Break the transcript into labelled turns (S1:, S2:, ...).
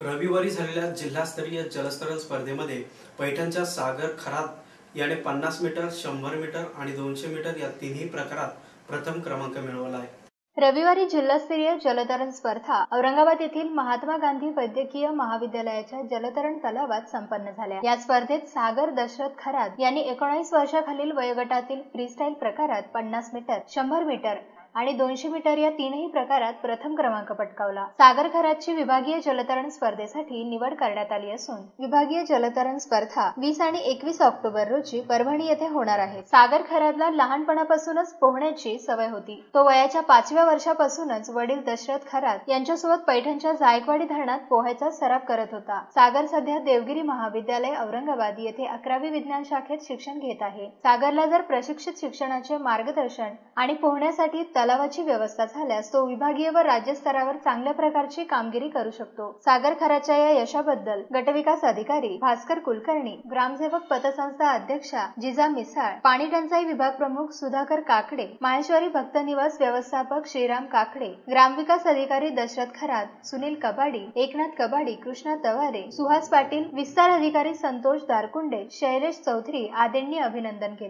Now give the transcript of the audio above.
S1: रविवारी झालेल्या जिल्हास्तरीय जलतरण स्पर्धेमध्ये पैठणच्या सागर खरात याने 50 मीटर, 100 मीटर आणि 200 मीटर या तिन्ही प्रकारात प्रथम क्रमांक मिळवला आहे।
S2: रविवारी जिल्हास्तरीय जलतरण स्पर्धा औरंगाबाद येथील महात्मा गांधी वैद्यकीय महाविद्यालयाच्या जलतरण तलावात संपन्न झाल्या। या स्पर्धेत सागर दशरथ खरात यांनी 19 वर्षाखालील वयोगटातील फ्रीस्टाईल प्रकारात 50 मीटर, 100 मीटर आणि 200 मीटर या तीनही प्रकारात प्रथम क्रमांक पटकावला। सागर खरातची विभागीय जलतरण स्पर्धेसाठी निवड करण्यात आली असून विभागीय जलतरण स्पर्धा 20 आणि 21 ऑक्टोबर रोजी परभणी येथे होणार आहे। सागर खरातला लहानपणापासूनच पोहण्याची सवय होती। तो वयाच्या 5व्या वर्षापासूनच वडील दशरथ खरात यांच्यासोबत पैठणच्या जायकवाडी धरणात पोहायचा सराव करत होता। सागर सध्या देवगिरी महाविद्यालय औरंगाबाद येथे 11वी विज्ञान शाखेत शिक्षण घेत आहे। सागरला जर प्रशिक्षित शिक्षणाचे मार्गदर्शन आणि पोहण्यासाठी तलावाची व्यवस्था झाल्यास तो विभागीय व राज्य स्तरावर चांगल्या प्रकारची कामगिरी करू शकतो। सागर खराच्या या यशाबद्दल गटविकास अधिकारी भास्कर कुलकर्णी, ग्रामसेवक पतसंस्था अध्यक्षा जिजा मिसाळ, पाणी टंचाई विभाग प्रमुख सुधाकर काकडे, माहेश्वरी भक्त निवास व्यवस्थापक श्रीराम काकडे, ग्रामविकास अधिकारी दशरथ खरात, सुनील कबाडी, एकनाथ कबाडी, कृष्णा तवारे, सुहास पाटील, विस्तार अधिकारी संतोष दारकुंडे, शैलेश चौधरी आदींनी अभिनंदन केले।